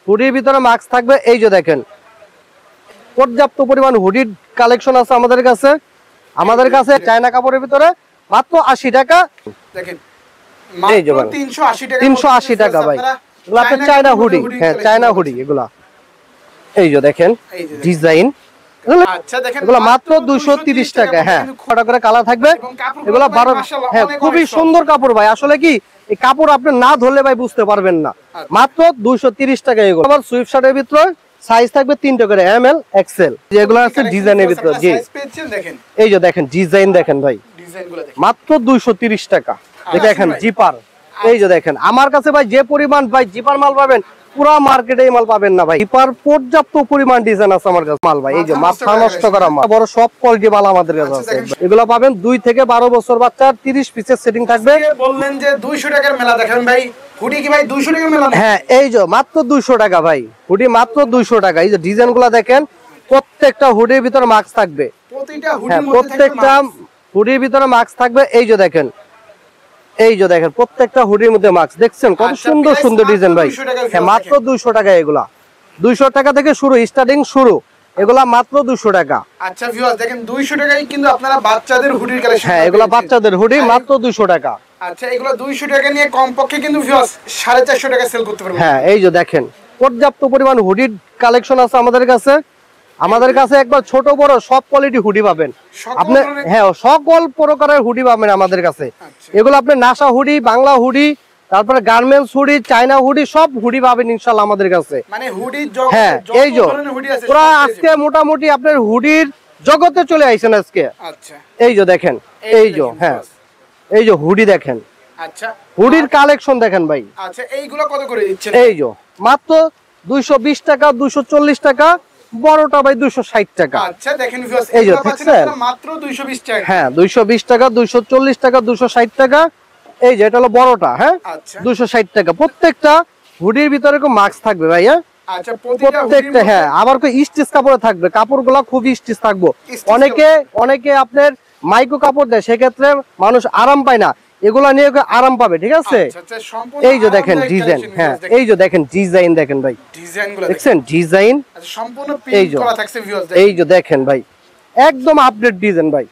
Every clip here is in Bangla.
হুডির ভিতরে মাস্ক থাকবে। এই যে দেখেন পর্যাপ্ত পরিমাণ হুডির কালেকশন আছে আমাদের কাছে। আমাদের কাছে চায়না কাপড়ের ভিতরে মাত্র 80 টাকা। দেখেন এই যে 380 টাকা ভাই, এগুলো আপনার চায়না হুডি। হ্যাঁ চায়না হুডি এগুলা। এই যে দেখেন ডিজাইন, আচ্ছা দেখেন এগুলো মাত্র 230 টাকা। হ্যাঁ কটা করে কালার থাকবে এগুলো 12। হ্যাঁ খুবই সুন্দর কাপড় ভাই। আসলে কি এই কাপড় আপনি না ধরলে ভাই বুঝতে পারবেন না। মাত্র 230 টাকা এগুলো। আবার সুইফট শার্টের ভিতরে সাইজ থাকবে 3টা করে, এম এল এক্সেল। যেগুলো আছে ডিজাইনের ভিতরে। জি এই যে দেখেন ডিজাইন দেখেন ভাই, মাত্র 230 টাকা। দেখেন জিপার। এই যে দেখেন আমার কাছে ভাই যে পরিমাণ ভাই জিপার মাল পাবেন পুরা মার্কেটে এই মাল পাবেন না ভাই। জিপার পর্যাপ্ত পরিমাণ ডিজাইন আছে আমার কাছে মাল ভাই। এই যে মাথা নষ্ট করা মাল, বড় সব কোয়ালিটি মাল আমাদের কাছে আছে। এগুলো পাবেন 2 থেকে 12 বছর বাচ্চার 30 পিসের সেটিং থাকবে। বললেন যে 200 টাকার মেলা দেখেন ভাই, হুডি কি ভাই 200 টাকার মেলা? হ্যাঁ এই যে মাত্র 200 টাকা ভাই, হুডি মাত্র 200 টাকা। এই যে ডিজাইনগুলো দেখেন, প্রত্যেকটা হুডির ভিতরে মাস্ক থাকবে। প্রত্যেকটা হুডির ভিতরে মাস্ক থাকবে। এই যে দেখেন, এই যে দেখেন প্রত্যেকটা হুডির মধ্যে মাস্ক দেখছেন কত সুন্দর সুন্দর ডিজাইন ভাই। হ্যাঁ মাত্র 200 টাকা এগুলা। 200 টাকা থেকে শুরু, স্টার্টিং শুরু এগুলা মাত্র 200 টাকা। আচ্ছা ভিউয়ার্স দেখেন 200 টাকায় কিন্তু আপনারা বাচ্চাদের হুডির কালেকশন। হ্যাঁ এগুলা বাচ্চাদের হুডি মাত্র 200 টাকা। আচ্ছা এগুলো 200 টাকা নিয়ে কমপক্ষে কিন্তু ভিউয়ার্স 450 টাকা সেল করতে পারবেন। হ্যাঁ এই যে দেখেন পর্যাপ্ত পরিমাণ হুডির কালেকশন আছে আমাদের কাছে। আমাদের কাছে একবার ছোট বড় সব কোয়ালিটি হুডি পাবেন আপনি। হ্যাঁ সকল প্রকারের হুডি পাবেন আমাদের কাছে। এগুলো আপনি নাসা হুডি, বাংলা হুডি, তারপরে গার্মেন্টস হুডি, চায়না হুডি, সব হুডি পাবেন ইনশাআল্লাহ আমাদের কাছে। মানে হুডির জগতে হ্যাঁ এই যে পুরো আজকে মোটামুটি আপনার হুডির জগতে চলে আইছেন আজকে। আচ্ছা এই যে দেখেন, এই যে হ্যাঁ এই যে হুডি দেখেন। আচ্ছা হুডির কালেকশন দেখেন ভাই। আচ্ছা এইগুলো কত করে দিচ্ছেন? এই যে মাত্র 220 টাকা, 240 টাকা, বড়টা ভাই 260 টাকা। আচ্ছা দেখেন ভিউয়ার্স এই যে এগুলো পাচ্ছেন আপনারা মাত্র 220 টাকা। হ্যাঁ 220 টাকা, 240 টাকা, 260 টাকা। এই যে এটা হলো বড়টা। হ্যাঁ 260 টাকা। প্রত্যেকটা হুডির ভিতরে এরকম মাস্ক থাকবে ভাই। হ্যাঁ আচ্ছা প্রত্যেকটা। হ্যাঁ আবার স্টিচ কাপড়ে থাকবে, কাপড়গুলো খুবই স্টিচ থাকবে। অনেকে আপনার মাইক্রো কাপড় দেয়, সেক্ষেত্রে মানুষ আরাম পায় না, এগুলা নিয়ে আরাম পাবে। ঠিক আছে এই যে দেখেন ডিজাইন। হ্যাঁ এই যে দেখেন ডিজাইন দেখেন ভাই, দেখছেন ডিজাইন সম্পূর্ণ প্রিন্ট করা থাকছে ভিউয়ার্স। এই যে দেখেন ভাই একদম আপডেট ডিজাইন ভাই।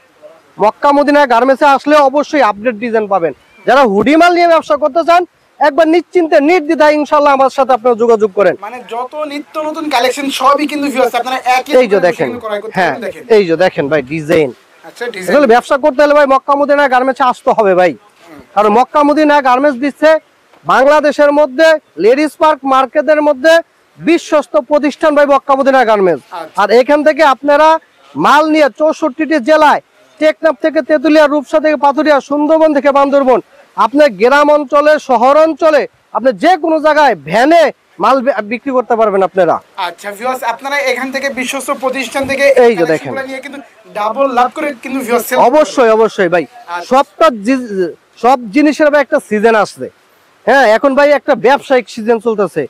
মক্কা মদিনা গার্মেন্টসে আসলে অবশ্যই আপডেট ডিজাইন পাবেন। যারা হুডি মাল নিয়ে ব্যবসা করতে চান একবার নিশ্চিন্তে নির্দ্বিধায় ইনশাআল্লাহ আমার সাথে আপনারা যোগাযোগ করেন। মানে যত নিত্য নতুন কালেকশন সবই কিন্তু ভিউয়ার্স আপনারা একই। এই যে দেখেন। হ্যাঁ এই যে দেখেন ভাই ডিজাইন। আচ্ছা ডিজাইন ব্যবসা করতে হলে ভাই মক্কা মদিনা গার্মেন্টসে আসতে হবে ভাই। কারণ মক্কা মদিনা গার্মেন্টস দিচ্ছে বাংলাদেশের মধ্যে লেডিস পার্ক মার্কেটের মধ্যে বিশ্বস্ত প্রতিষ্ঠান ভাই মক্কা মদিনা গার্মেন্টস। আর এখান থেকে আপনারা মাল নিয়ে 64টি জেলায়, টেকনাফ থেকে তেতুলিয়া, রূপসা থেকে পাথুরিয়া, সুন্দরবন থেকে বান্দরবন, আপনার গ্রাম অঞ্চলে, শহর অঞ্চলে, আপনি যে কোনো জায়গায় ভ্যানে মাল বিক্রি করতে পারবেন আপনারা। আচ্ছা ভিউয়ার্স আপনারা এখান থেকে বিশ্বস্ত প্রতিষ্ঠান থেকে এই যে দেখেন নিয়ে কিন্তু ডাবল লাভ করে কিন্তু ভিউয়ার্স অবশ্যই অবশ্যই ভাই। সব জিনিসের ভাই একটা সিজন আসছে। হ্যাঁ এখন ভাই একটা ব্যবসায়িক সিজন চলতেছে।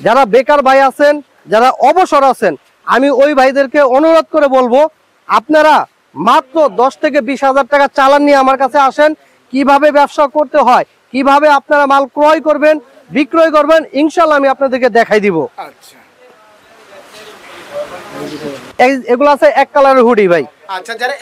যারা বেকার ভাই আছেন, যারা অবসর আছেন, আমি ওই ভাইদেরকে অনুরোধ করে বলবো আপনারা মাত্র 10 থেকে 20,000 টাকা চালান নিয়ে আমার কাছে আসেন। কিভাবে ব্যবসা করতে হয়, কিভাবে আপনারা মাল ক্রয় করবেন, বিক্রয় করবেন, ইনশাআল্লাহ আমি আপনাদেরকে দেখাই দিব। আচ্ছা এগুলো আছে এক কালারের হুডি ভাই। আচ্ছা যারা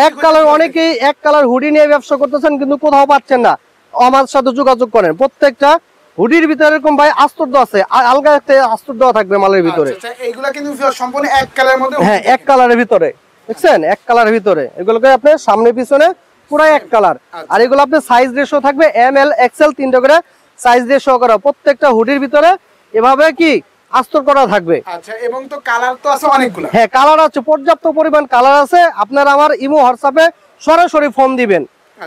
এক কালার, অনেকেই এক কালার হুডি নিয়ে ব্যবসা করতেছেন কিন্তু কোথাও পাচ্ছেন না, আমার সাথে যোগাযোগ করেন। প্রত্যেকটা হুডির ভিতরে এরকম ভাই আস্তর দেওয়া আছে, আলগা একটা আস্তর দেওয়া থাকবে মালের ভিতরে। আচ্ছা এগুলা কিন্তু সম্পূর্ণ এক কালারের মধ্যে। হ্যাঁ এক কালারের ভিতরে দেখছেন, এক কালারের ভিতরে এগুলোকে আপনি সামনে পিছনে পুরো এক কালার। আর এগুলো আপনার সাইজ রেশিও থাকবে এম এল এক্সেল 3টা করে সাইজ রেশিও করা। প্রত্যেকটা হুডির ভিতরে এভাবে কি আস্তর করা থাকবে। আচ্ছা এবং তো কালার তো আছে অনেকগুলো। হ্যাঁ কালার আছে, পর্যাপ্ত পরিমাণ কালার আছে। আপনারা আমার ইমো হোয়াটসঅ্যাপে সরাসরি ফোন দিবেন,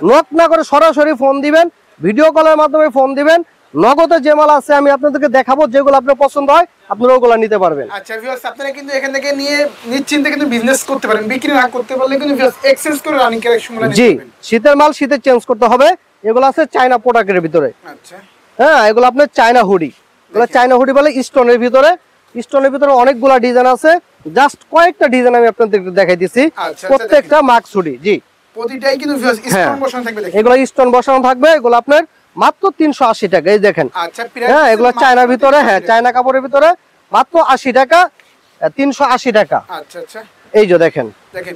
নক না করে সরাসরি ফোন দিবেন, ভিডিও কলের মাধ্যমে ফোন দিবেন। নগদে যে মাল আছে আমি আপনাদেরকে দেখাবো, যেগুলো আপনার পছন্দ হয় আপনারা ওগুলো নিতে পারবেন। আচ্ছা ভিউয়ার্স আপনারা কিন্তু এখান থেকে নিয়ে নিশ্চিন্তে কিন্তু বিজনেস করতে পারেন। বিক্রি না করতে পারলে কিন্তু ভিউয়ার্স এক্সচেঞ্জ করে রানিং কালেকশনগুলো নিতে পারবেন। জি শীতের মাল শীতে চেঞ্জ করতে হবে। এগুলো আছে চায়না প্রোডাক্টের ভিতরে। আচ্ছা হ্যাঁ এগুলো আপনার চায়না হুডি। এগুলো চায়না হুডি বলে স্টোনের ভিতরে। স্টোনের ভিতরে অনেকগুলা ডিজাইন আছে, জাস্ট কয়েকটা ডিজাইন আমি আপনাদেরকে দেখাই দিচ্ছি। প্রত্যেকটা মাস্ক হুডি। জি প্রতিটাই কিন্তু ভিউয়ার্স স্টোন বসানো থাকবে। এগুলো স্টোন বসানো থাকবে। এগুলো আপনার মাত্র 380 টাকা। এই দেখেন, আচ্ছা হ্যাঁ এগুলো চায়নার ভিতরে, হ্যাঁ চায়না কাপড়ের ভিতরে মাত্র 80 টাকা, 380 টাকা। আচ্ছা আচ্ছা, এই যে দেখেন, দেখেন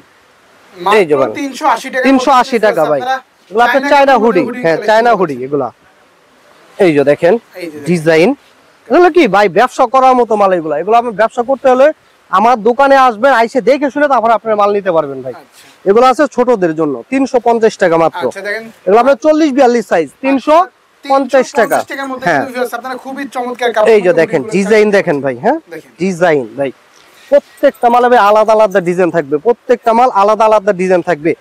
এই যে মাত্র 380 টাকা, 380 টাকা ভাই। এগুলো আপনার চায়না হুডি, হ্যাঁ চায়না হুডি এগুলা। এই যে দেখেন ডিজাইন, এগুলো কি ভাই ব্যবসা করার মতো মাল এগুলো। এগুলো আপনি ব্যবসা করতে হলে আমার দোকানে আসবেন, আইসে দেখে শুনে তারপর আপনার মাল নিতে পারবেন ভাই। এগুলো আছে ছোটদের জন্য 350 টাকা মাত্র। এগুলো আপনার 40-42 সাইজ 350 টাকা। হ্যাঁ আপনারা খুবই চমৎকার কাপড়। এই যে দেখেন ডিজাইন দেখেন ভাই, হ্যাঁ ডিজাইন ভাই, প্রত্যেকটা মালে ভাই আলাদা আলাদা ডিজাইন থাকবে, প্রত্যেকটা মাল আলাদা আলাদা ডিজাইন থাকবে।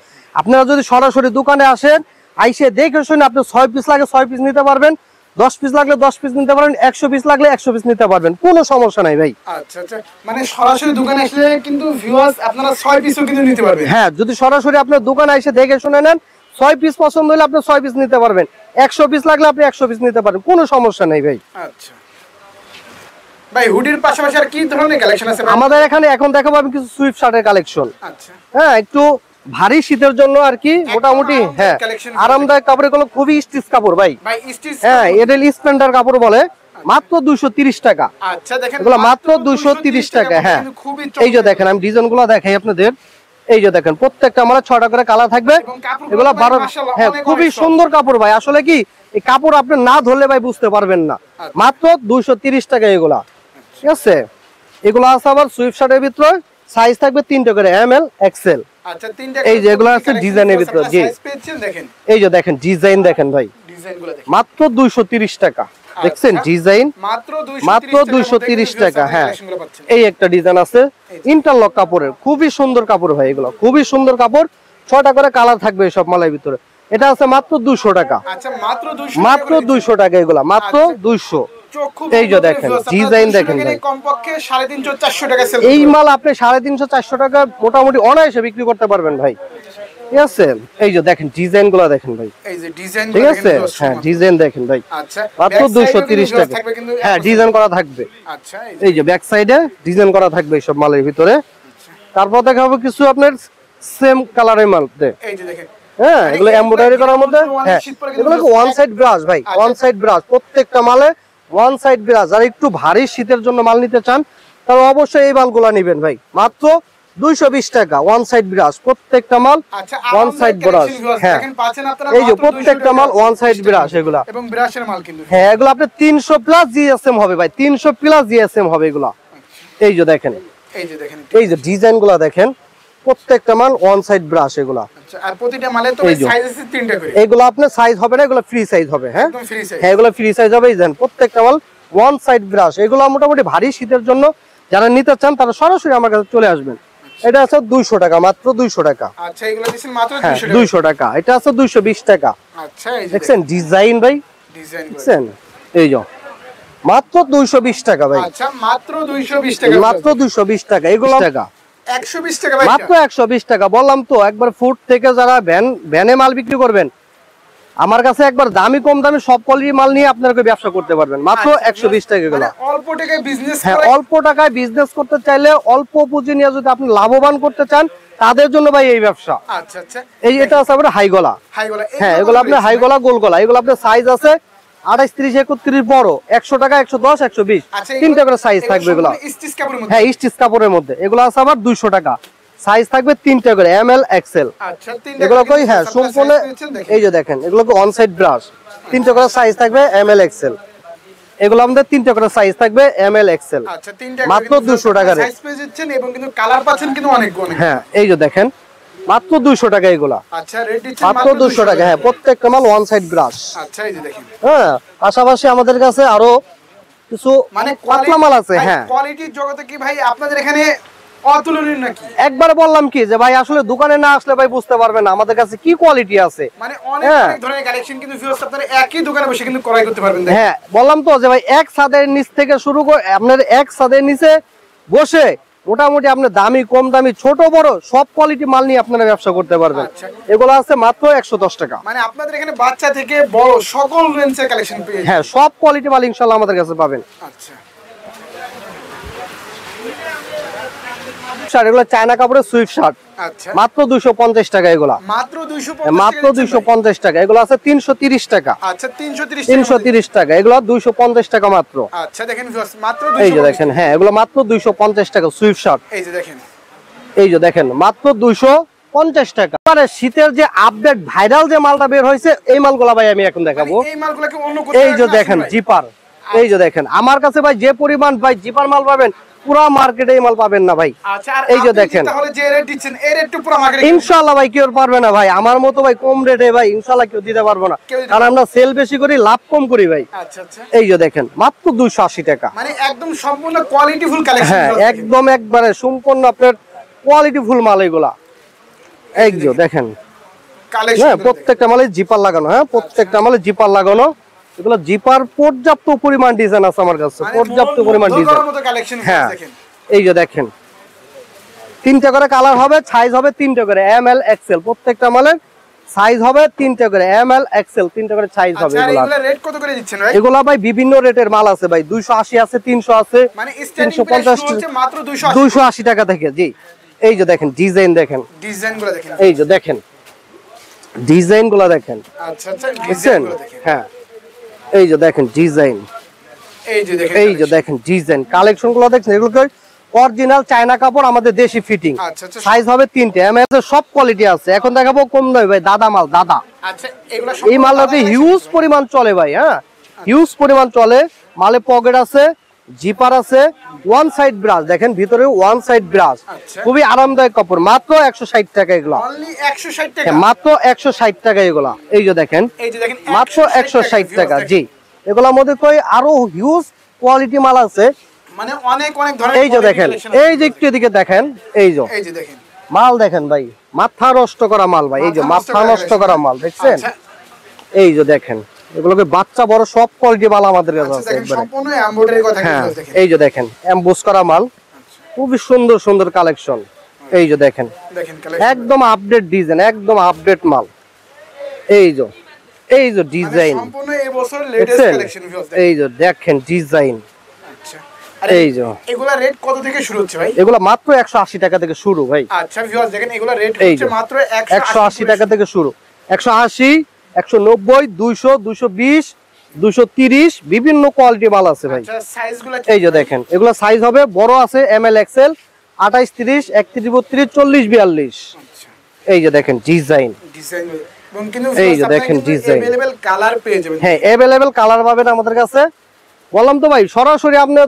আপনারা যদি সরাসরি দোকানে আসেন, আইসে দেখে শুনে আপনি 6 পিস লাগে 6 পিস নিতে পারবেন, 10 পিস লাগলে 10 পিস নিতে পারবেন, 100 পিস লাগলে 100 পিস নিতে পারবেন, কোনো সমস্যা নাই ভাই। আচ্ছা আচ্ছা, মানে সরাসরি দোকানে আসলে কিন্তু ভিউয়ার্স আপনারা 6 পিসও কিন্তু নিতে পারবেন। হ্যাঁ যদি সরাসরি আপনার দোকানে এসে দেখে শুনে নেন, 6 পিস পছন্দ হলে আপনি 6 পিস নিতে পারবেন, 100 পিস লাগলে আপনি 100 পিস নিতে পারবেন, কোনো সমস্যা নেই ভাই। আচ্ছা ভাই, হুডির পাশাপাশি আর কি ধরনের কালেকশন আছে আমাদের এখানে? এখন দেখাবো আমি কিছু সুইফট শার্টের কালেকশন। আচ্ছা, হ্যাঁ একটু ভারী শীতের জন্য আর কি, মোটামুটি হ্যাঁ আরামদায়ক কাপড়, এগুলো খুবই স্টিচ কাপড় ভাই। হ্যাঁ এডেল স্প্লেন্ডার কাপড় বলে, মাত্র 230 টাকা। আচ্ছা দেখেন এগুলো মাত্র 230 টাকা। হ্যাঁ এই যে দেখেন, আমি ডিজাইন গুলো দেখাই আপনাদের। এই যে দেখেন প্রত্যেকটা আমার 6টা করে কালার থাকবে, এগুলো 12। হ্যাঁ খুবই সুন্দর কাপড় ভাই, আসলে কি এই কাপড় আপনি না ধরলে ভাই বুঝতে পারবেন না। মাত্র 230 টাকা এগুলা, ঠিক আছে। এগুলো আছে আবার সুইফট শার্টের ভিতরে, সাইজ থাকবে 3টা করে, এমএল এক্সেল। আচ্ছা তিনটা, এই যে এগুলো আছে ডিজাইনের ভিতরে। জি দেখেন, এই যে দেখেন ডিজাইন দেখেন ভাই, ডিজাইনগুলো দেখেন মাত্র 230 টাকা। দেখছেন ডিজাইন মাত্র 230 টাকা। হ্যাঁ এই একটা ডিজাইন আছে ইন্টারলক কাপড়ের, খুবই সুন্দর কাপড় ভাই, এগুলো খুবই সুন্দর কাপড়, 6টা করে কালার থাকবে সব মালের ভিতরে। এটা আছে মাত্র 200 টাকা। আচ্ছা মাত্র 200 টাকা এগুলা, মাত্র 200। এই যে দেখেন ডিজাইন দেখেন ভাই, কমপক্ষে 350-400 টাকা সেল। এই মাল আপনি 350-400 টাকা মোটামুটি অনায়াসে বিক্রি করতে পারবেন ভাই, ঠিক আছে। এই যে দেখেন ডিজাইন গুলা দেখেন ভাই, এই যে ডিজাইন, ঠিক আছে। হ্যাঁ ডিজাইন দেখেন ভাই, আচ্ছা মাত্র 230 টাকা। হ্যাঁ ডিজাইন করা থাকবে। আচ্ছা এই যে ব্যাক সাইডে ডিজাইন করা থাকবে সব মালের ভিতরে। তারপর দেখাবো কিছু আপনার সেম কালারের মাল। এই যে দেখেন, হ্যাঁ এগুলো এমব্রয়ডারি করার মধ্যে। হ্যাঁ এগুলো ওয়ান সাইড ব্রাশ ভাই, ওয়ান সাইড ব্রাশ, প্রত্যেকটা মালে ওয়ান সাইড ব্রাশ। আর একটু ভারী শীতের জন্য মাল নিতে চান তাহলে অবশ্যই এই মালগুলা নেবেন ভাই, মাত্র 220 টাকা ওয়ান সাইড ব্রাশ, প্রত্যেকটা মাল ওয়ান সাইড ব্রাশ। হ্যাঁ এই যে প্রত্যেকটা মাল ওয়ান সাইড ব্রাশ এগুলা, এবং ব্রাশের মাল কিন্তু। হ্যাঁ এগুলো আপনি 300 প্লাস জিএসএম হবে ভাই, 300 প্লাস জিএসএম হবে এগুলা। এই যে দেখেন, এই যে দেখেন, এই যে ডিজাইন গুলা দেখেন, প্রত্যেকটা মাল ওয়ান সাইড ব্রাশ এগুলা। আচ্ছা আর প্রতিটা মালে তো সাইজ আছে 3টা করে। এগুলো আপনার সাইজ হবে না, এগুলো ফ্রি সাইজ হবে। হ্যাঁ একদম ফ্রি সাইজ। হ্যাঁ এগুলো ফ্রি সাইজ হবে। এই দেখেন প্রত্যেকটা মাল ওয়ান সাইড ব্রাশ, এগুলো মোটামুটি ভারী শীতের জন্য যারা নিতে চান তারা সরাসরি আমার কাছে চলে আসবেন। এটা আছে 200 টাকা, মাত্র 200 টাকা। আচ্ছা এগুলো দিছেন মাত্র 200 টাকা। এটা আছে 220 টাকা। আচ্ছা এই যে দেখছেন ডিজাইন ভাই, ডিজাইন দেখছেন এই যে মাত্র 220 টাকা ভাই। আচ্ছা মাত্র 220 টাকা, মাত্র 220 টাকা এগুলো টাকা, 120 টাকা ভাই, মাত্র 120 টাকা। বললাম তো একবার ফুড থেকে যারা ভ্যানে মাল বিক্রি করবেন, আমার কাছে একবার দামি কম দামি সব কোয়ালিটি মাল নিয়ে আপনারা ব্যবসা করতে পারবেন, মাত্র 120 টাকা এগুলো। অল্প টাকায় বিজনেস, হ্যাঁ অল্প টাকায় বিজনেস করতে চাইলে, অল্প পুঁজি নিয়ে যদি আপনি লাভবান করতে চান তাদের জন্য ভাই এই ব্যবসা। আচ্ছা আচ্ছা এই এটা আছে আপনার হাই গলা। হ্যাঁ এগুলো আপনার হাই গলা গোল গলা, এগুলো আপনার সাইজ আছে 28, 30, 31 বড়, 100 টাকা, 110, 120, 3টা করে সাইজ থাকবে এগুলো। হ্যাঁ স্টিচ কাপড়ের মধ্যে এগুলো আছে আবার 200 টাকা, সাইজ থাকবে 3টা করে, এমএল এক্সেল। আচ্ছা এগুলো কই হ্যাঁ সম্পূর্ণ। এই যে দেখেন এগুলো অন সাইড ব্রাশ, 3টা করে সাইজ থাকবে, এমএল এক্সেল। এগুলো আমাদের 3টা করে সাইজ থাকবে, এমএল এক্সেল। আচ্ছা 3টা মাত্র 200 টাকা রে সাইজ পেয়ে যাচ্ছেন, এবং কিন্তু কালার পাচ্ছেন কিন্তু অনেক অনেক। হ্যাঁ এই যে দেখেন মাত্র 200 টাকা এগুলা। আচ্ছা রেট দিচ্ছেন মাত্র 200 টাকা। হ্যাঁ প্রত্যেকটা মাল ওয়ান সাইড ব্রাশ। আচ্ছা এই যে দেখেন। হ্যাঁ পাশাপাশি আমাদের কাছে আরো কিছু মানে পাতলা মাল আছে। হ্যাঁ কোয়ালিটির জগতে কি ভাই আপনাদের এখানে অতুলনীয় নাকি? একবার বললাম কি যে ভাই আসলে দোকানে না আসলে ভাই বুঝতে পারবেন না আমাদের কাছে কি কোয়ালিটি আছে। মানে অনেক অনেক ধরনের কালেকশন কিন্তু ভিউয়ার্স আপনারা একই দোকানে বসে কিন্তু ক্রয় করতে পারবেন। হ্যাঁ বললাম তো যে ভাই এক ছাদের নিচ থেকে শুরু করে আপনার এক ছাদের নিচে বসে মোটামুটি আপনি দামি কম দামি ছোট বড় সব কোয়ালিটি মাল নিয়ে আপনারা ব্যবসা করতে পারবেন। এগুলো আছে মাত্র 110 টাকা। মানে আপনাদের এখানে বাচ্চা থেকে বড় সকল রেঞ্জের কালেকশন পেয়ে যাবেন। হ্যাঁ সব কোয়ালিটি মাল ইনশাআল্লাহ আমাদের কাছে পাবেন। আচ্ছা শার্ট এগুলো চায়না কাপড়ের সুইফট শার্ট, আচ্ছা মাত্র 250 টাকা এগুলা, মাত্র 250 মাত্র 250 টাকা। এগুলো আছে 330 টাকা, আচ্ছা 330 330 টাকা। এগুলো 250 টাকা মাত্র। আচ্ছা দেখেন ভিউয়ার্স মাত্র এই যে 250 দেখেন, হ্যাঁ এগুলো মাত্র 250 টাকা সুইফট শার্ট। এই যে দেখেন, এই যে দেখেন মাত্র 250 টাকা। মানে শীতের যে আপডেট ভাইরাল যে মালটা বের হয়েছে এই মালগুলা ভাই আমি এখন দেখাবো। এই মালগুলোকে অন্য কোথাও এই যে দেখেন জিপার, এই যে দেখেন আমার কাছে ভাই যে পরিমাণ ভাই জিপার মাল পাবেন পুরা মার্কেটে এই মাল পাবেন না ভাই। আচ্ছা আর এই যে আপনি দেখেন তাহলে যে রেট দিচ্ছেন এই রেট তো পুরো মার্কেটে ইনশাআল্লাহ ভাই কেউ পারবে না ভাই আমার মতো ভাই কম রেটে ভাই ইনশাআল্লাহ কেউ দিতে পারবো না, কারণ আমরা সেল বেশি করি লাভ কম করি ভাই। আচ্ছা আচ্ছা এই যে দেখেন মাত্র 280 টাকা, মানে একদম সম্পূর্ণ কোয়ালিটিফুল কালেকশন। হ্যাঁ একদম একবারে সম্পূর্ণ আপনার কোয়ালিটি ফুল মাল এগুলা। এই যে দেখেন কালেকশন, হ্যাঁ প্রত্যেকটা মালে জিপার লাগানো, হ্যাঁ প্রত্যেকটা মালে জিপার লাগানো। এগুলো জিপার পর্যাপ্ত পরিমাণ ডিজাইন আছে আমার কাছে, পর্যাপ্ত পরিমাণ ডিজাইন। হ্যাঁ এই যে দেখেন 3টা করে কালার হবে, সাইজ হবে 3টা করে এম এল এক্সেল। প্রত্যেকটা মালের সাইজ হবে 3টা করে এম এল এক্সেল, 3টা করে সাইজ হবে। এগুলা রেট কত করে দিচ্ছেন ভাই? এগুলা ভাই বিভিন্ন রেটের মাল আছে ভাই, 280 আছে, 300 আছে, মানে স্টার্টিং প্রাইস হচ্ছে মাত্র 280 টাকা থেকে। জি এই যে দেখেন ডিজাইন দেখেন, ডিজাইনগুলো দেখেন, এই যে দেখেন ডিজাইনগুলো দেখেন। আচ্ছা আচ্ছা বুঝছেন, ডিজাইনগুলো দেখেন, হ্যাঁ এই যে দেখেন ডিজাইন, এই যে দেখেন, এই যে দেখেন ডিজাইন কালেকশন গুলো দেখছেন। এগুলো অরিজিনাল চায়না কাপড়, আমাদের দেশি ফিটিং। আচ্ছা আচ্ছা সাইজ হবে 3টে, এম এর সব কোয়ালিটি আছে। এখন দেখাবো কম দামে ভাই, দাদা মাল, দাদা। আচ্ছা এগুলা এই মালটাতে হিউজ পরিমাণ চলে ভাই, হ্যাঁ হিউজ পরিমাণ চলে। মালে পকেট আছে, জিপার আছে, ওয়ান সাইড ব্রাশ দেখেন, ভিতরে ওয়ান সাইড ব্রাশ, আচ্ছা। খুবই আরামদায়ক কাপড়, মাত্র 160 টাকা এগুলা, অনলি 160 টাকা, হ্যাঁ, মাত্র 160 টাকা এগুলা। এই যে দেখেন এই যে দেখেন মাত্র 160 টাকা। জি এগুলোর মধ্যে কই আরো হিউজ কোয়ালিটি মাল আছে, মানে অনেক অনেক ধরনের। এই যে দেখেন, এই যে একটু এদিকে দেখেন, এই যে এই যে দেখেন মাল দেখেন ভাই, মাথা নষ্ট করা মাল ভাই, এই যে মাথা নষ্ট করা মাল দেখছেন। আচ্ছা এই যে দেখেন এগুলোকে বাচ্চা বড় সব কোয়ালিটি মাল আমাদের কাছে আচ্ছা আছে দেখেন একবারে। সম্পূর্ণ এমব্রয়ডারি কথা হ্যাঁ দেখেন, এই যে দেখেন এমবোস করা মাল, খুবই সুন্দর সুন্দর কালেকশন। এই যে দেখেন দেখেন কালেকশন একদম আপডেট ডিজাইন, একদম আপডেট মাল। এই যে ডিজাইন সম্পূর্ণ এই বছর লেটেস্ট দেখছেন, কালেকশন ভিউয়ার্স। এই যে দেখেন ডিজাইন। আচ্ছা আর এই যে এগুলা রেট কত থেকে শুরু হচ্ছে ভাই? এগুলো মাত্র 180 টাকা থেকে শুরু ভাই। আচ্ছা ভিউয়ার্স দেখেন এগুলা রেট এই হচ্ছে যে মাত্র 180 টাকা থেকে শুরু, 180, 190, 200, 220, 230 বিভিন্ন কোয়ালিটি মাল আছে ভাই। আচ্ছা সাইজগুলো এই যে দেখেন এগুলো সাইজ হবে বড় আছে এম এল এক্সেল, 28, 30, 31, 32, 40, 42। আচ্ছা এই যে দেখেন ডিজাইন, ডিজাইন এবং কিন্তু এই যে দেখেন ডিজাইন, अवेलेबल কালার পেয়ে যাবেন। হ্যাঁ अवेलेबल কালার পাবেন আমাদের কাছে। বললাম তো ভাই সরাসরি আপনি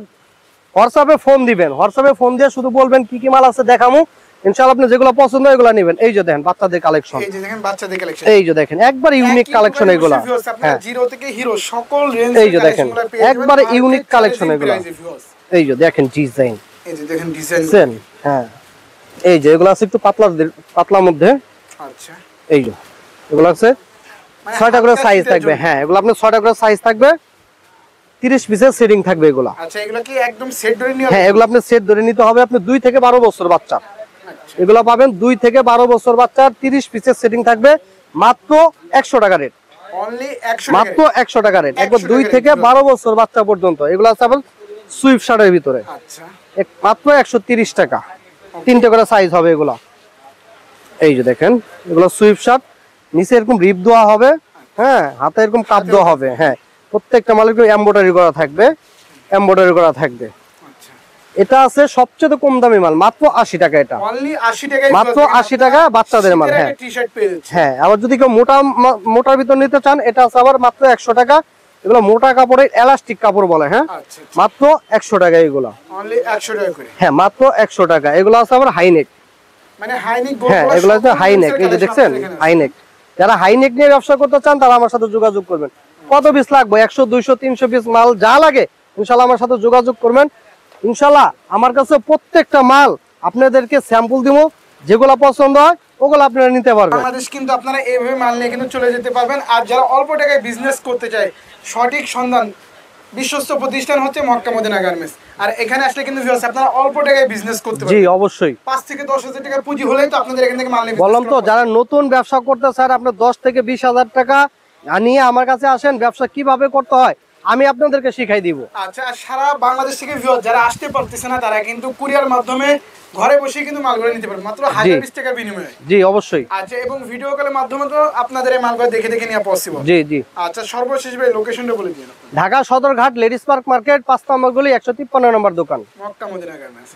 হোয়াটসঅ্যাপে ফোন দিবেন, হোয়াটসঅ্যাপে ফোন দিয়ে শুধু বলবেন কি কি মাল আছে দেখামু, ইনশাআল্লাহ আপনি যেগুলো পছন্দ হয় এগুলো নেবেন। এই যে দেখেন বাচ্চাদের কালেকশন, এই যে দেখেন বাচ্চাদের কালেকশন, এই যে দেখেন একবার ইউনিক কালেকশন এগুলো। হ্যাঁ জিরো থেকে হিরো সকল রেঞ্জ এই যে দেখেন একবারে ইউনিক কালেকশন এগুলো। এই যে দেখেন ডিজাইন, এই যে দেখেন ডিজাইন, হ্যাঁ এই যে এগুলো আছে একটু পাতলার মধ্যে। আচ্ছা এই যে এগুলো আছে 6টা করে সাইজ থাকবে, হ্যাঁ এগুলো আপনার 6টা করে সাইজ থাকবে, 30 পিসের সেটিং থাকবে এগুলো। আচ্ছা এগুলো কি একদম সেট ধরে নিয়ে? হ্যাঁ এগুলো আপনি সেট ধরে নিতে হবে। আপনি 2 থেকে 12 বছর বাচ্চা এগুলো পাবেন, 2 থেকে 12 বছর বাচ্চার 30 পিসের সেটিং থাকবে, মাত্র 100 টাকা রেট, অনলি 100 টাকা, মাত্র 100 টাকা রেট, একবার 2 থেকে 12 বছর বাচ্চা পর্যন্ত। এগুলো আছে আবার সুইফট শার্টের ভিতরে, আচ্ছা মাত্র 130 টাকা, 3টে করে সাইজ হবে এগুলো। এই যে দেখেন এগুলো সুইফট শার্ট, নিচে এরকম রিপ দেওয়া হবে, হ্যাঁ হাতে এরকম কাপ দেওয়া হবে, হ্যাঁ প্রত্যেকটা মালের এমব্রয়ডারি করা থাকবে, এমব্রয়ডারি করা থাকবে। আচ্ছা এটা আছে সবচেয়ে কম দামি মাল, মাত্র 80 টাকা, এটা অনলি 80 টাকায়, মাত্র 80 টাকা বাচ্চাদের মাল। হ্যাঁ টি-শার্ট পেয়ে যাচ্ছে। হ্যাঁ আবার যদি কেউ মোটার ভিতর নিতে চান এটা আছে আবার মাত্র 100 টাকা। এগুলো মোটা কাপড়ের এলাস্টিক কাপড় বলে, হ্যাঁ আচ্ছা মাত্র 100 টাকা এগুলো, অনলি 100 টাকা করে, হ্যাঁ মাত্র 100 টাকা। এগুলো আছে আবার হাইনেক, মানে হাইনেক হ্যাঁ এগুলো আছে হাইনেক। এই যে দেখছেন হাইনেক, যারা হাইনেক নিয়ে ব্যবসা করতে চান তারা আমার সাথে যোগাযোগ করবেন। কত পিস লাগবে? 100, 200, 300 পিস মাল যা লাগে ইনশাআল্লাহ আমার সাথে যোগাযোগ করবেন। ইনশাআল্লাহ আমার কাছে প্রত্যেকটা মাল আপনাদেরকে স্যাম্পল দিব, যেগুলো পছন্দ হয় ওগুলো আপনারা নিতে পারবেন। বাংলাদেশ কিন্তু আপনারা এইভাবে মাল নিয়ে কিন্তু চলে যেতে পারবেন। আর যারা অল্প টাকায় বিজনেস করতে চায়, সঠিক সন্ধান বিশ্বস্ত প্রতিষ্ঠান হচ্ছে মক্কা মদিনা গার্মেন্টস। আর এখানে আসলে কিন্তু ভিউয়ার্স আপনারা অল্প টাকায় বিজনেস করতে জি পারবেন। অবশ্যই 5 থেকে 10 হাজার টাকা পুঁজি হলেই তো আপনাদের এখান থেকে মাল নিয়ে বললাম তো, যারা নতুন ব্যবসা করতে চান আপনার 10 থেকে 20 হাজার টাকা নিয়ে আমার কাছে আসেন, ব্যবসা কিভাবে করতে হয় আমি আপনাদেরকে শিখাই দিব। আচ্ছা, সারা বাংলাদেশ থেকে ভিউয়ার যারা আসতে পারতেছে না তারা কিন্তু কুরিয়ার মাধ্যমে ঘরে বসে কিন্তু মালগুলো নিতে পারবে মাত্র 1020 টাকা বিনিময়ে। জি অবশ্যই। আচ্ছা, এবং ভিডিও কলের মাধ্যমে তো আপনাদের এই মালগুলো দেখে দেখে নেওয়া পসিবল। জি জি। আচ্ছা, সর্বশেষ ভাই লোকেশনটা বলে দিন। Dhaka Sadarghat ladies park market 5 নম্বর গলি 153 নম্বর দোকান, মক্কা মদিনা গার্মেন্টস।